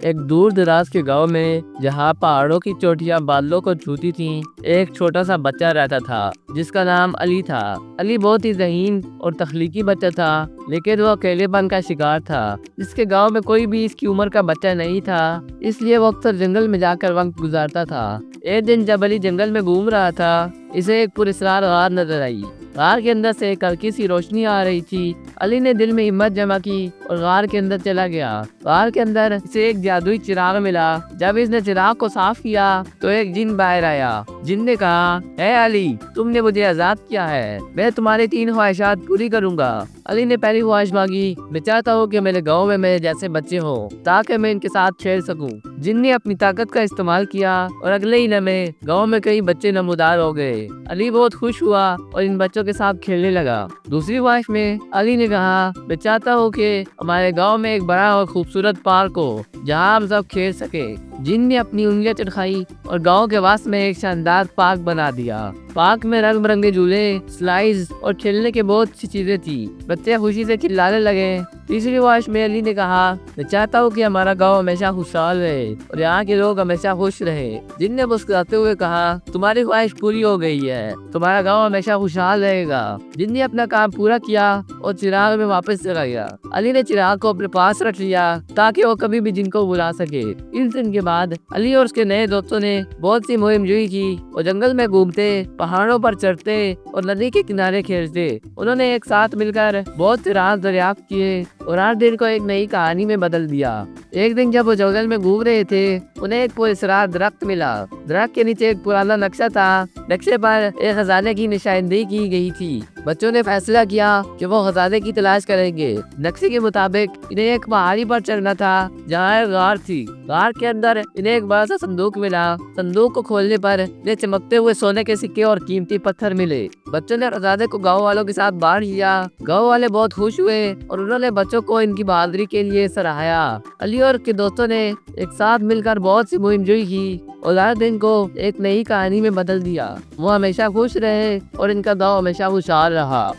ایک دور دراز کے گاؤں میں جہاں پہاڑوں کی چوٹیاں بادلوں کو چھوتی تھیں، ایک چھوٹا سا بچہ رہتا تھا جس کا نام علی تھا۔ علی بہت ہی ذہین اور تخلیقی بچہ تھا، لیکن وہ اکیلے پن کا شکار تھا۔ اس کے گاؤں میں کوئی بھی اس کی عمر کا بچہ نہیں تھا، اس لیے وہ اکثر جنگل میں جا کر وقت گزارتا تھا۔ ایک دن جب علی جنگل میں گھوم رہا تھا، اسے ایک پراسرار غار نظر آئی۔ غار کے اندر سے ایک ہلکی سی روشنی آ رہی تھی۔ علی نے دل میں ہمت جمع کی اور غار کے اندر چلا گیا۔ غار کے اندر اسے ایک جادوئی چراغ ملا۔ جب اس نے چراغ کو صاف کیا تو ایک جن باہر آیا۔ جن نے کہا، اے علی، تم نے مجھے آزاد کیا ہے، میں تمہاری 3 خواہشات پوری کروں گا۔ علی نے پہلی خواہش مانگی، میں چاہتا ہوں کہ میرے گاؤں میں میرے جیسے بچے ہوں تاکہ میں ان کے ساتھ کھیل سکوں۔ جن نے اپنی طاقت کا استعمال کیا اور اگلے ہی لمحے گاؤں میں کئی بچے نمودار ہو گئے۔ علی بہت خوش ہوا اور ان بچوں کے ساتھ کھیلنے لگا۔ دوسری خواہش میں علی نے کہا، میں چاہتا ہوں کہ ہمارے گاؤں میں ایک بڑا اور خوبصورت پارک ہو جہاں ہم سب کھیل سکیں۔ جن نے اپنی انگلیاں چٹکھائی اور گاؤں کے وسط میں ایک شاندار پارک بنا دیا۔ پارک میں رنگ برنگے جھولے، سلائیڈز اور کھیلنے کے بہت سی چیزیں تھی۔ بچے خوشی سے چلانے لگے۔ تیسری خواہش میں علی نے کہا، میں چاہتا ہوں کہ ہمارا گاؤں ہمیشہ خوشحال رہے اور یہاں کے لوگ ہمیشہ خوش رہے۔ جن نے مسکراتے ہوئے کہا، تمہاری خواہش پوری ہو گئی ہے، تمہارا گاؤں ہمیشہ خوشحال رہے گا۔ جن نے اپنا کام پورا کیا اور چراغ میں واپس چلا گیا۔ علی نے چراغ کو اپنے پاس رکھ لیا تاکہ وہ کبھی بھی جن کو بلا سکے۔ اس دن کے بعد علی اور اس کے نئے دوستوں نے بہت سی مہم جوئی کی اور جنگل میں گھومتے، پہاڑوں پر چڑھتے اور ندی کے کنارے کھیلتے۔ انہوں نے ایک ساتھ مل کر بہت سے راز دریافت کیے اور ہر دن کو ایک نئی کہانی میں بدل دیا۔ ایک دن جب وہ جنگل میں گھوم رہے تھے، انہیں ایک پراسرار درخت ملا۔ درخت کے نیچے ایک پرانا نقشہ تھا۔ نقشے پر ایک خزانے کی نشاندہی کی گئی تھی۔ بچوں نے فیصلہ کیا کہ وہ خزانے کی تلاش کریں گے۔ نقشے کے مطابق انہیں ایک پہاڑی پر چڑھنا تھا جہاں ایک غار تھی۔ غار کے اندر انہیں ایک بڑا سا صندوق ملا۔ صندوق کو کھولنے پر انہیں چمکتے ہوئے سونے کے سکے اور قیمتی پتھر ملے۔ بچوں نے خزانے کو گاؤں والوں کے ساتھ بانٹ لیا۔ گاؤں والے بہت خوش ہوئے اور انہوں نے بچوں کو ان کی بہادری کے لیے سراہا۔ علی اور کے دوستوں نے ایک ساتھ مل کر بہت سی مہم جوئی کی اور ہر دن کو ایک نئی کہانی میں بدل دیا۔ وہ ہمیشہ خوش رہے اور ان کا گاؤں ہمیشہ خوشحال رہا۔